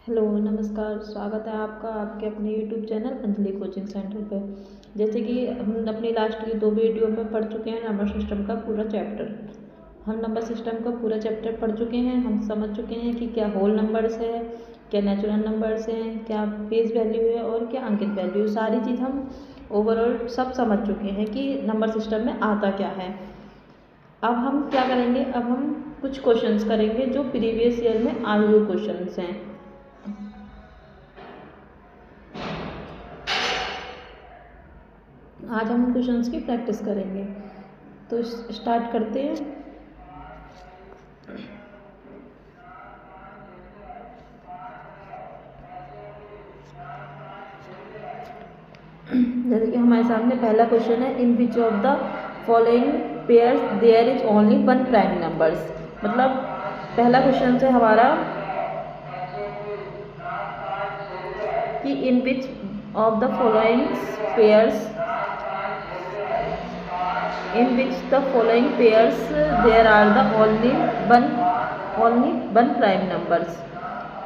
Hello नमस्कार, स्वागत है आपका आपके अपने YouTube channel Anjali coaching centre पे। जैसे कि हम अपनी लास्ट की 2 वीडियो में पढ़ चुके हैं नंबर सिस्टम का पूरा चैप्टर। हम नंबर सिस्टम का पूरा चैप्टर पढ़ चुके हैं। हम समझ चुके हैं कि क्या होल नंबर्स है, क्या नेचुरल नंबर्स हैं, क्या फेस वैल्यू है और क्या अंकित वैल्यू। सारी चीज़ हम ओवरऑल सब समझ चुके हैं कि नंबर सिस्टम में आता क्या है। अब हम क्या करेंगे, अब हम कुछ क्वेश्चंस करेंगे जो प्रीवियस ईयर में आए हुए क्वेश्चंस हैं। आज हम क्वेश्चंस की प्रैक्टिस करेंगे, तो स्टार्ट करते हैं। जैसे कि हमारे सामने पहला क्वेश्चन है, in which of the following pairs there is only one prime numbers. मतलब पहला क्वेश्चन है हमारा कि in which of the following pairs there are the only one prime numbers.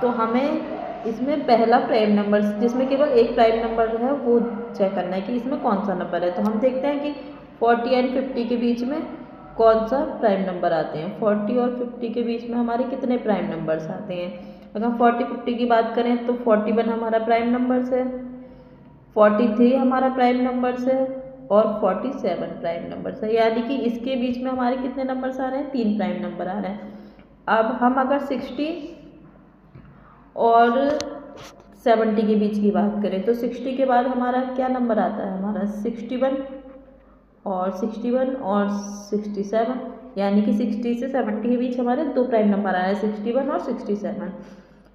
तो हमें इसमें पहला प्राइम नंबर जिसमें केवल एक प्राइम नंबर है वो चेक करना है कि इसमें कौन सा नंबर है। तो हम देखते हैं कि 40 एंड 50 के बीच में कौन सा प्राइम नंबर आते हैं। 40 और 50 के बीच में हमारे कितने प्राइम नंबर्स आते हैं। अगर हम 40-50 की बात करें तो 41 हमारा प्राइम नंबर्स है, 43 हमारा प्राइम नंबर्स है और 47 प्राइम नंबर्स है। यानी कि इसके बीच में हमारे कितने नंबर्स आ रहे हैं, 3 प्राइम नंबर आ रहे हैं। अब हम अगर 60 और 70 के बीच की बात करें तो 60 के बाद हमारा क्या नंबर आता है, हमारा 61 और 67। यानी कि 60 से 70 के बीच हमारे 2 प्राइम नंबर आ रहे हैं, 61 और 67।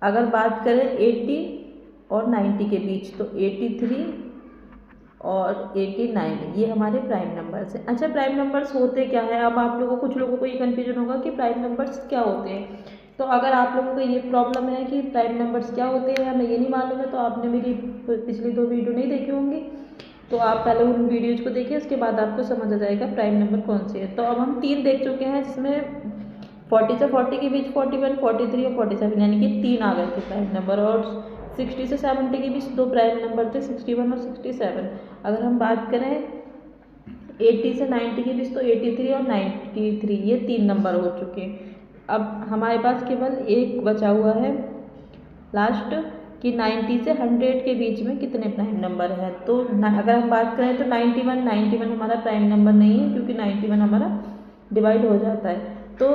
अगर बात करें 80 और 90 के बीच तो 83 और 89 ये हमारे प्राइम नंबर्स हैं। अच्छा, प्राइम नंबर्स होते क्या है। अब आप लोगों कुछ लोगों को ये कन्फ्यूजन होगा कि प्राइम नंबर्स क्या होते हैं। तो अगर आप लोगों को ये प्रॉब्लम है कि प्राइम नंबर्स क्या होते हैं हमें ये नहीं मालूम है, तो आपने मेरी पिछली 2 वीडियो नहीं देखी होंगी। तो आप पहले उन वीडियोज को देखिए, उसके बाद आपको समझ आ जाएगा प्राइम नंबर कौन से है। तो अब हम 3 देख चुके हैं, जिसमें 40 से 40 के बीच 41, 43 और 47 यानी कि 3 आ गए थे प्राइम नंबर। और 60 से 70 के बीच 2 प्राइम नंबर थे, 61 और 67। अगर हम बात करें 80 से 90 के बीच तो 83 और 93 ये 3 नंबर हो चुके हैं। अब हमारे पास केवल एक बचा हुआ है लास्ट कि 90 से 100 के बीच में कितने प्राइम नंबर है। तो अगर हम बात करें तो 91 हमारा प्राइम नंबर नहीं है, क्योंकि 91 हमारा डिवाइड हो जाता है। तो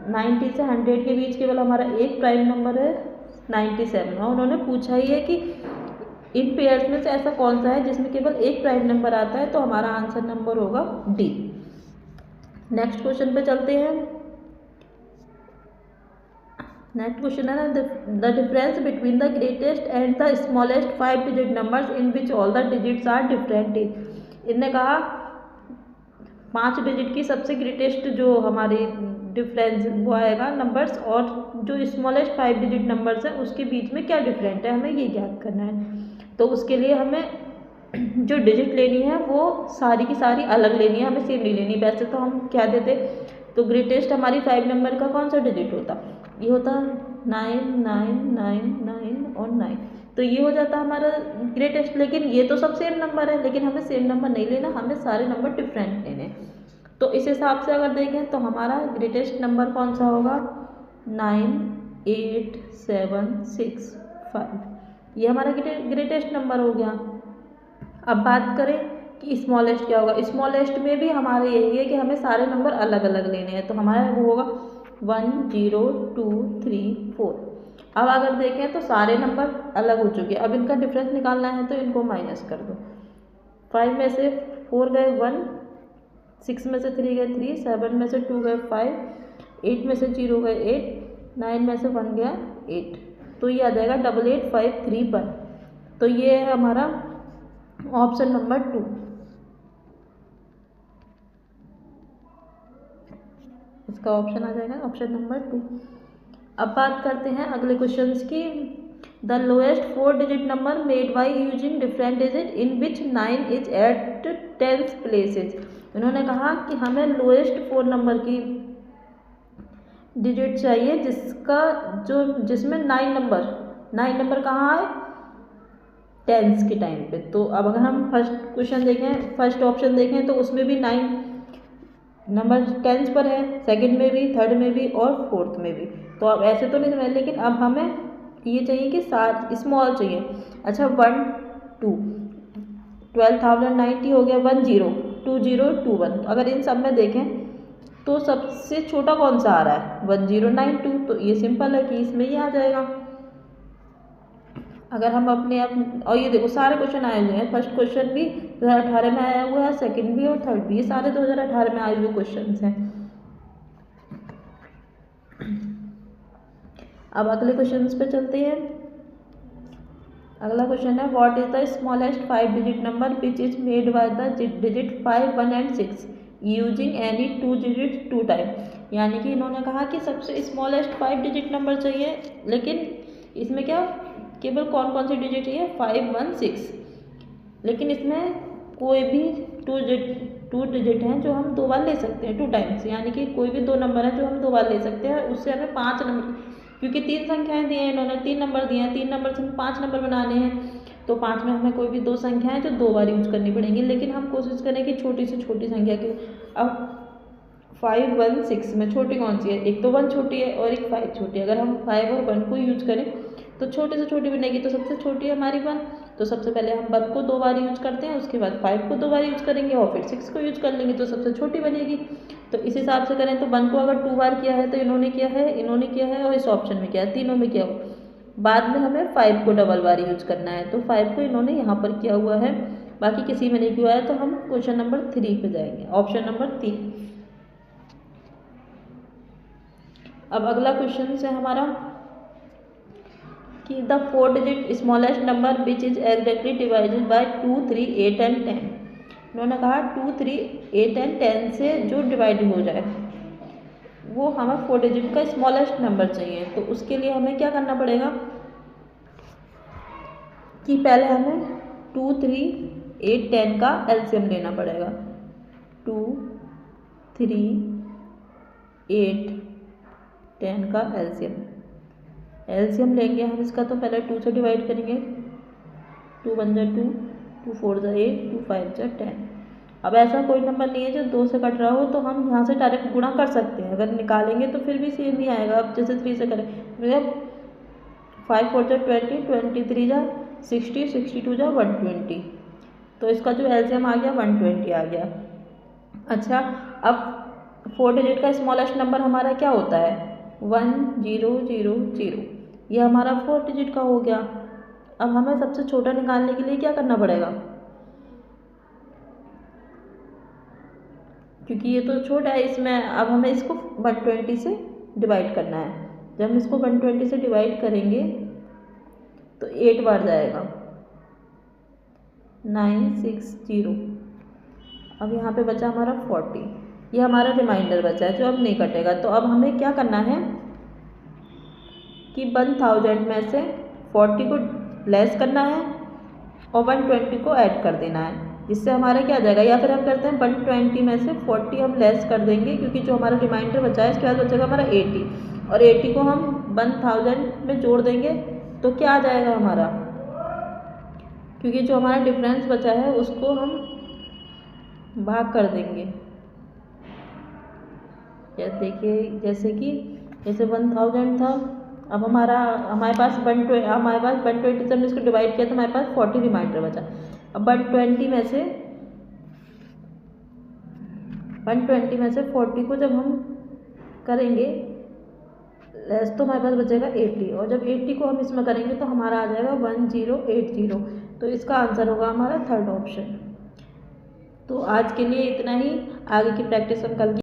90 से 100 के बीच केवल हमारा एक प्राइम नंबर है 97। और उन्होंने पूछा ही है कि इन पेयर्स में से ऐसा कौन सा है जिसमें केवल एक प्राइम नंबर आता है। तो हमारा आंसर नंबर होगा डी। नेक्स्ट क्वेश्चन पे चलते हैं। नेक्स्ट क्वेश्चन है ना, the difference between the greatest and the smallest 5 digit numbers in which all the digits are different. इनने कहा 5 डिजिट की सबसे ग्रेटेस्ट जो हमारी डिफरेंस वो आएगा नंबर्स, और जो स्मॉलेस्ट 5 डिजिट नंबर्स हैं उसके बीच में क्या डिफरेंट है, हमें ये ज्ञात करना है। तो उसके लिए हमें जो डिजिट लेनी है वो सारी की सारी अलग लेनी है, हमें सेम नहीं लेनी। वैसे तो हम क्या देते, तो ग्रेटेस्ट हमारी 5 नंबर का कौन सा डिजिट होता, ये होता 9999 और 9। तो ये हो जाता हमारा ग्रेटेस्ट। लेकिन ये तो सब सेम नंबर है, लेकिन हमें सेम नंबर नहीं लेना, हमें सारे नंबर डिफरेंट लेने। तो इस हिसाब से अगर देखें तो हमारा ग्रेटेस्ट नंबर कौन सा होगा, 98765, ये हमारा ग्रेटेस्ट नंबर हो गया। अब बात करें कि स्मॉलेस्ट क्या होगा। स्मॉलेस्ट में भी हमारे यही है कि हमें सारे नंबर अलग अलग लेने हैं। तो हमारा वो होगा 1 0 2 3 4। अब अगर देखें तो सारे नंबर अलग हो चुके हैं। अब इनका डिफरेंस निकालना है तो इनको माइनस कर दो। 5 में से 4 गए 1, 6 में से 3 गए 3, 7 में से 2 गए 5, 8 में से 0 गए 8, 9 में से 1 गया 8। तो ये आ जाएगा 88531। तो ये है हमारा ऑप्शन नंबर 2। इसका ऑप्शन आ जाएगा ऑप्शन नंबर 2। अब बात करते हैं अगले क्वेश्चंस की। The lowest 4 digit number made by using different digit in which 9 is at 10th places. उन्होंने कहा कि हमें लोएस्ट 4 नंबर की डिजिट चाहिए जिसमें 9 नंबर 9 नंबर कहाँ आए, टेंस के टाइम पे। तो अब अगर हम फर्स्ट क्वेश्चन देखें, फर्स्ट ऑप्शन देखें तो उसमें भी 9 नंबर टेंस पर है, सेकंड में भी, थर्ड में भी और फोर्थ में भी। तो अब ऐसे तो नहीं समझ, लेकिन अब हमें ये चाहिए कि सात स्मॉल चाहिए। अच्छा 1 2 12,090 हो गया, 10 2021। अगर इन सब में देखें तो सबसे छोटा कौन सा आ रहा है, 1092। तो ये सिंपल है कि इसमें ये आ जाएगा। अगर हम अपने आप, और ये देखो सारे क्वेश्चन आए हुए हैं, फर्स्ट क्वेश्चन भी 2018 में आया हुआ है, सेकंड भी और थर्ड भी, ये सारे 2018 में आए हुए क्वेश्चन हैं। अब अगले क्वेश्चन पे चलते हैं। अगला क्वेश्चन है what is the smallest 5 digit number which is made by the digit 5, 1 and 6 using any 2 digit 2 time. यानी कि इन्होंने कहा कि सबसे स्मॉलेस्ट 5 डिजिट नंबर चाहिए, लेकिन इसमें क्या केवल कौन कौन सी डिजिट चाहिए, 5, 1, 6। लेकिन इसमें कोई भी 2 डिजिट हैं जो हम 2 बार ले सकते हैं 2 टाइम्स, यानी कि कोई भी 2 नंबर है जो हम 2 बार ले सकते हैं। उससे हमें 5 नंबर, क्योंकि 3 संख्याएं दी हैं इन्होंने, 3 नंबर दिए हैं, 3 नंबर से हमें 5 नंबर बनाने हैं। तो 5 में हमें कोई भी 2 संख्याएं जो 2 बार यूज करनी पड़ेंगी, लेकिन हम कोशिश करें कि छोटी से छोटी संख्या की। अब 5, 1, 6 में छोटी कौन सी है, एक तो 1 छोटी है और एक 5 छोटी है। अगर हम 5 और 1 को यूज करें तो छोटे से छोटी बनेगी, तो सबसे छोटी है हमारी 1। तो सबसे पहले हम 1 को 2 बार यूज करते हैं, उसके बाद 5 को 2 बार यूज करेंगे और फिर 6 को यूज कर लेंगे, तो सबसे छोटी बनेगी। तो इस हिसाब से करें तो 1 को अगर 2 बार किया है तो इन्होंने किया है और इस ऑप्शन में किया है, तीनों में किया हुआ। बाद में हमें 5 को डबल बार यूज करना है, तो 5 को इन्होंने यहाँ पर किया हुआ है, बाकी किसी में नहीं किया है। तो हम क्वेश्चन नंबर 3 पे जाएंगे, ऑप्शन नंबर 3। अब अगला क्वेश्चन है हमारा कि the 4 digit smallest number which is exactly divided by 2, 3, 8 and 10। इन्होंने कहा 2, 3, 8 and 10 से जो डिवाइड हो जाए वो हमें 4 डिजिट का स्मॉलेस्ट नंबर चाहिए। तो उसके लिए हमें क्या करना पड़ेगा कि पहले हमें 2, 3, 8, 10 का एलसीएम लेना पड़ेगा। 2, 3, 8, 10 का एलसीएम लेंगे हम इसका। तो पहले 2 से डिवाइड करेंगे, 2 1 जा 2, 2 4 जा 8, 2 5 जा 10। अब ऐसा कोई नंबर नहीं है जो 2 से कट रहा हो, तो हम यहाँ से डायरेक्ट गुणा कर सकते हैं। अगर निकालेंगे तो फिर भी सेम ही आएगा। अब जैसे 3 से करें, मतलब 5 4 जा 20, 23 जा 60, 62 जा 120। तो इसका जो एलसीएम आ गया 120 आ गया। अच्छा अब 4 डिजिट का स्मॉलेस्ट नंबर हमारा क्या होता है, 1 0 0 0। ये हमारा 4 डिजिट का हो गया। अब हमें सबसे छोटा निकालने के लिए क्या करना पड़ेगा, क्योंकि ये तो छोटा है इसमें। अब हमें इसको 120 से डिवाइड करना है। जब हम इसको 120 से डिवाइड करेंगे तो 8 बार जाएगा, 9 6 0। अब यहाँ पे बचा हमारा 40, ये हमारा रिमाइंडर बचा है जो अब नहीं कटेगा। तो अब हमें क्या करना है कि 1000 में से 40 को लेस करना है और 120 को ऐड कर देना है, जिससे हमारा क्या आ जाएगा। या फिर हम करते हैं 120 में से 40 हम लेस कर देंगे, क्योंकि जो हमारा रिमाइंडर बचा है इसके बाद बचेगा हमारा 80, और 80 को हम 1000 में जोड़ देंगे तो क्या आ जाएगा हमारा, क्योंकि जो हमारा डिफरेंस बचा है उसको हम भाग कर देंगे। देखिए जैसे कि 1000 था, अब हमारे पास 120 से हमने इसको डिवाइड किया तो हमारे पास 40 रिमाइंडर बचा। अब 120 में से 40 को जब हम करेंगे लेस तो हमारे पास बचेगा 80, और जब 80 को हम इसमें करेंगे तो हमारा आ जाएगा 1080। तो इसका आंसर होगा हमारा थर्ड ऑप्शन। तो आज के लिए इतना ही, आगे की प्रैक्टिस हम कल